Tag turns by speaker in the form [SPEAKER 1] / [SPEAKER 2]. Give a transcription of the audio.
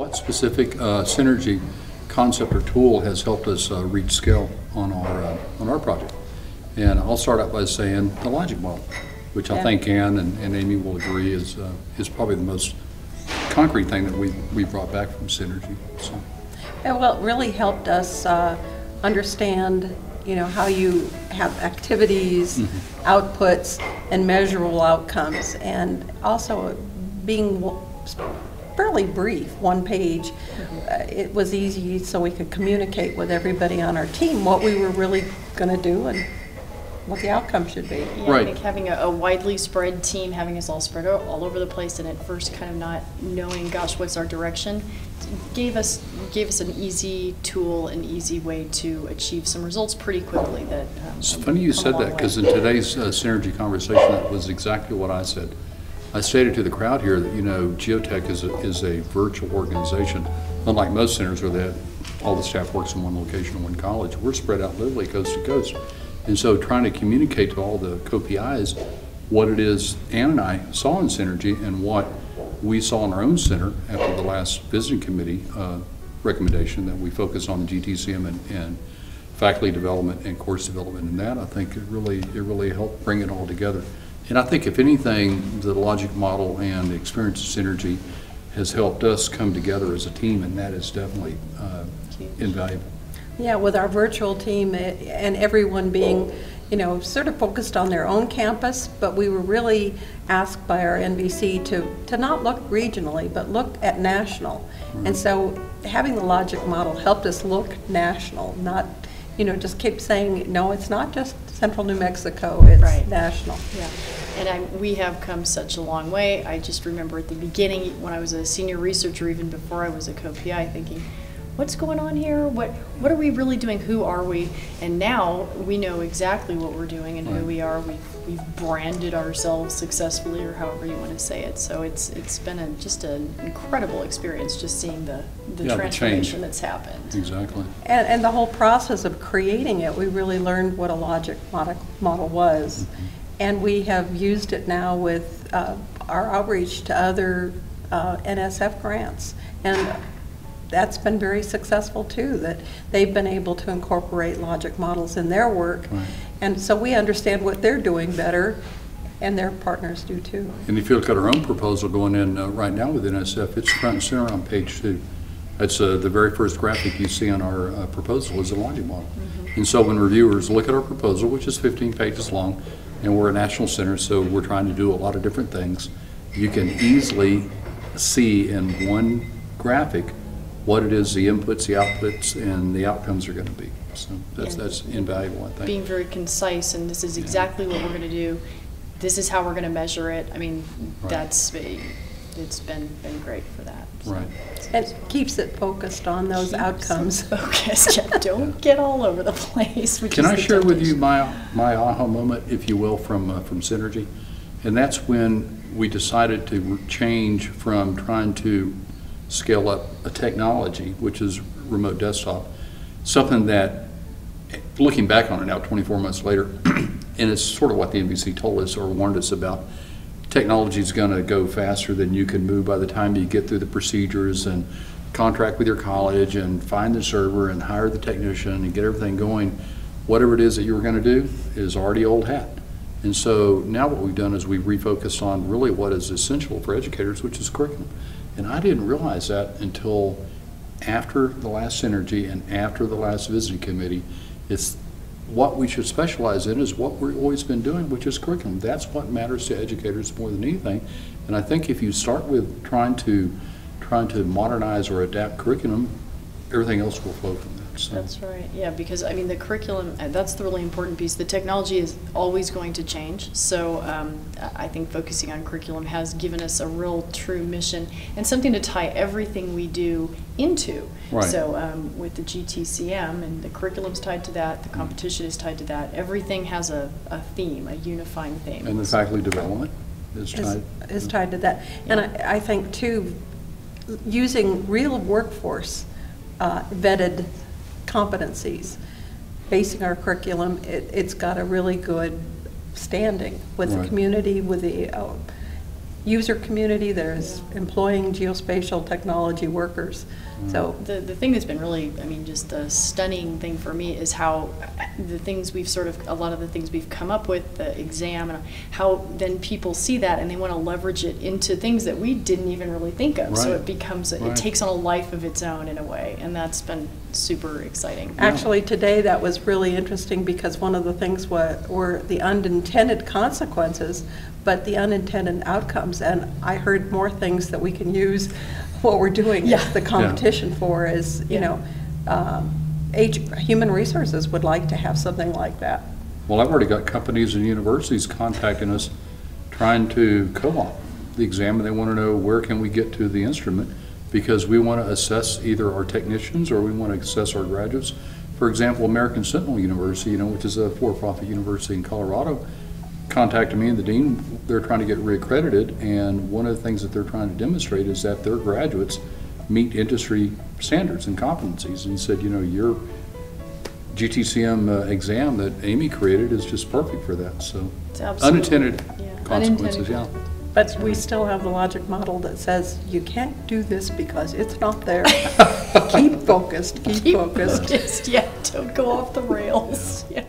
[SPEAKER 1] what specific synergy concept or tool has helped us reach scale on our project? And I'll start out by saying the logic model, which I think Ann and Amy will agree is probably the most concrete thing that we brought back from Synergy. So.
[SPEAKER 2] Yeah, well, it really helped us understand, how you have activities, outputs, and measurable outcomes, and also being fairly brief, one page. It was easy so we could communicate with everybody on our team what we were really going to do and what the outcome should be.
[SPEAKER 3] Yeah, I think having a widely spread team, having us all spread out all over the place, and at first kind of not knowing, gosh, what's our direction, gave us an easy tool, an easy way to achieve some results pretty quickly. That
[SPEAKER 1] it's funny you said that, because in today's Synergy conversation, that was exactly what I said. I stated to the crowd here that GeoTech is a virtual organization, unlike most centers where all the staff works in one location in one college. We're spread out literally coast to coast. And so trying to communicate to all the co-PIs what it is Ann and I saw in Synergy and what we saw in our own center after the last visiting committee recommendation that we focus on the GTCM and faculty development and course development, and that I think it really helped bring it all together. And I think if anything, the logic model and the experience of Synergy has helped us come together as a team, and that is definitely invaluable.
[SPEAKER 2] Yeah, with our virtual team and everyone being, sort of focused on their own campus, but we were really asked by our NVC to not look regionally, but look at national. And so having the logic model helped us look national, not, just keep saying, no, it's not just Central New Mexico, it's national. Yeah.
[SPEAKER 3] And we have come such a long way. I just remember at the beginning, when I was a senior researcher, even before I was a co-PI, thinking, what's going on here? What are we really doing? Who are we? And now we know exactly what we're doing and who we are. We've branded ourselves successfully, or however you want to say it. So it's been just an incredible experience, just seeing the transformation that's happened.
[SPEAKER 1] Exactly.
[SPEAKER 2] And the whole process of creating it, we really learned what a logic model was. And we have used it now with our outreach to other NSF grants. And that's been very successful too, that they've been able to incorporate logic models in their work. And so we understand what they're doing better, and their partners do too. And
[SPEAKER 1] if you look at our own proposal going in right now with NSF, it's front and center on page 2. That's the very first graphic you see on our proposal is a logic model. And so when reviewers look at our proposal, which is 15 pages long, and we're a national center, so we're trying to do a lot of different things, you can easily see in one graphic what it is, the inputs, the outputs, and the outcomes are going to be. So that's invaluable, I think.
[SPEAKER 3] Being very concise, and this is exactly what we're going to do. This is how we're going to measure it. I mean, it's been great for that. So.
[SPEAKER 2] It keeps it focused on those outcomes.
[SPEAKER 3] Focused. Don't get all over the place.
[SPEAKER 1] Can I share with you my aha moment, if you will, from Synergy? And that's when we decided to change from trying to scale up a technology, which is remote desktop, something that, looking back on it now 24 months later, and it's sort of what the NVC told us or warned us about, technology is going to go faster than you can move by the time you get through the procedures and contract with your college and find the server and hire the technician and get everything going. Whatever it is that you were going to do is already old hat. And so now what we've done is we've refocused on really what is essential for educators, which is curriculum. And I didn't realize that until after the last Synergy and after the last visiting committee. It's what we should specialize in is what we've always been doing, which is curriculum. That's what matters to educators more than anything. And I think if you start with trying to modernize or adapt curriculum, everything else will flow from that. So.
[SPEAKER 3] That's right. Yeah, because I mean the curriculum, that's the really important piece. The technology is always going to change. So I think focusing on curriculum has given us a real true mission and something to tie everything we do into. So with the GTCM, and the curriculum's tied to that, the competition is tied to that. Everything has a theme, a unifying theme.
[SPEAKER 1] And the faculty development is
[SPEAKER 2] tied to that. And I think too, using real workforce vetted competencies, basing our curriculum, it's got a really good standing with the community, with the user community, there's employing geospatial technology workers. So
[SPEAKER 3] The thing that's been really, I mean, just a stunning thing for me is how the things we've sort of, a lot of the things we've come up with, the exam, and how then people see that and they want to leverage it into things that we didn't even really think of. So
[SPEAKER 1] Right.
[SPEAKER 3] it becomes,
[SPEAKER 1] Right.
[SPEAKER 3] it takes on a life of its own in a way, and that's been super exciting.
[SPEAKER 2] actually today that was really interesting because one of the things were the unintended consequences, but the unintended outcomes. And I heard more things that we can use what we're doing
[SPEAKER 3] Yeah.
[SPEAKER 2] as the competition for is, you
[SPEAKER 3] Yeah.
[SPEAKER 2] know, human resources would like to have something like that.
[SPEAKER 1] Well, I've already got companies and universities contacting us trying to co-op the exam, and they want to know where can we get to the instrument, because we want to assess either our technicians or we want to assess our graduates. For example, American Sentinel University, you know, which is a for-profit university in Colorado, contacted me and the dean. They're trying to get reaccredited, and one of the things that they're trying to demonstrate is that their graduates meet industry standards and competencies. And he said, you know, your GTCM exam that Amy created is just perfect for that. So
[SPEAKER 3] It's absolutely-
[SPEAKER 1] unintended
[SPEAKER 3] yeah.
[SPEAKER 1] consequences,
[SPEAKER 3] Unintended
[SPEAKER 1] yeah.
[SPEAKER 2] But we still have the logic model that says you can't do this because it's not there. Keep focused, keep focused.
[SPEAKER 3] Just, yeah, don't go off the rails. Yeah.